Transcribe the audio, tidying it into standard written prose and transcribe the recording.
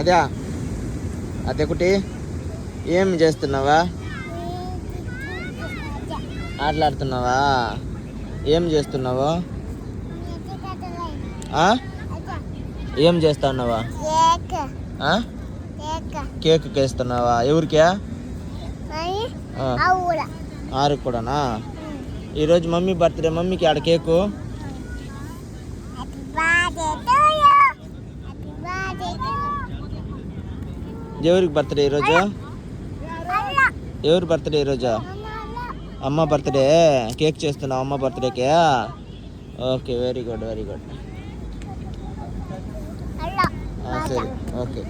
అదే అదొకటి. ఏం చేస్తున్నావా? ఆటలాడుతున్నావా? ఏం చేస్తున్నావు? ఏం చేస్తున్నావా? కేక్ కేస్తున్నావా? ఎవరికా? ఆరుకు కూడానా? ఈరోజు మమ్మీ బర్త్డే. మమ్మీకి ఆడ కేకు. ఎవరికి బర్త్డే ఈరోజు? ఎవరి బర్త్డే ఈరోజు? అమ్మ బర్త్డే. కేక్ చేస్తున్నావు అమ్మ బర్త్డేకే? Okay, very good, very good. సరే, ఓకే.